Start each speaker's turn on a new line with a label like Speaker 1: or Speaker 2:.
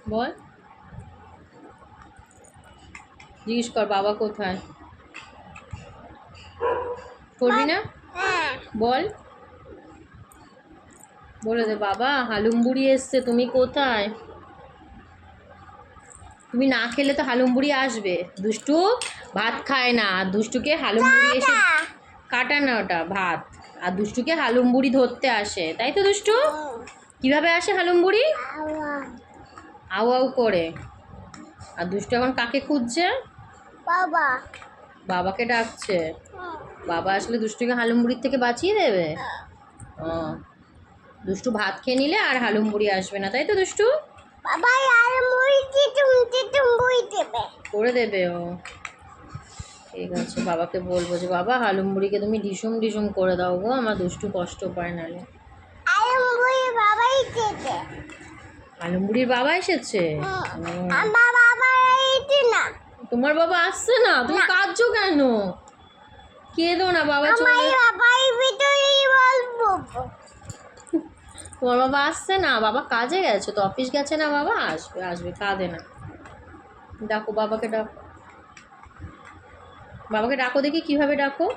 Speaker 1: বল, জিজ্ঞেস কর বাবা কোথায়, করবি না? বল, বলে দে বাবা হালুম বুড়ি এসছে, তুমি কোথায়? তুমি না খেলে তো হালুম বুড়ি আসবে। দুষ্টু ভাত খায় না, আর দুষ্টুকে হালুম বুড়ি এসে কাটা না, ওটা ভাত। আর দুষ্টুকে হালুম বুড়ি ধরতে আসে, তাই তো দুষ্টু? কিভাবে আসে হালুম বুড়ি? আউ আউ করে। আর দুষ্টু এখন কাকে খুঁজছে?
Speaker 2: বাবা।
Speaker 1: বাবাকে ডাকছে। বাবা আসলে দুষ্টুকে হালুম বুড়ির থেকে বাঁচিয়ে দেবে। ও, দুষ্টু ভাত খেয়ে নিলে আর হালুম বুড়ি আসবে না, তাই তো দুষ্টু?
Speaker 2: বাবা আর মুড়ি টিটুম বুই দেবে, করে
Speaker 1: দেবে ও। ঠিক আছে, বাবাকে বলবো যে বাবা হালুম বুড়িকে তুমি ঢিসুম ঢিসুম করে দাও গো, আমার দুষ্টু কষ্ট পায় নালে।
Speaker 2: আলম বুই বাবাই দেবে।
Speaker 1: হালুম বুড়ির বাবা এসেছে?
Speaker 2: আমার বাবা এইটি না।
Speaker 1: তোমার বাবা আসছে না? তুমি কাঁদছো কেন? কেঁদো না, বাবা চলে।
Speaker 2: আমার বাবাই ভিতরেই বলবো।
Speaker 1: তোমার বাবা আসছে না? বাবা কাজে গেছে তো, অফিস গেছে না বাবা, আসবে আসবে, কাঁদে না। ডাকো বাবাকে, ডাকো বাবাকে, ডাকো দেখি কিভাবে ডাকো।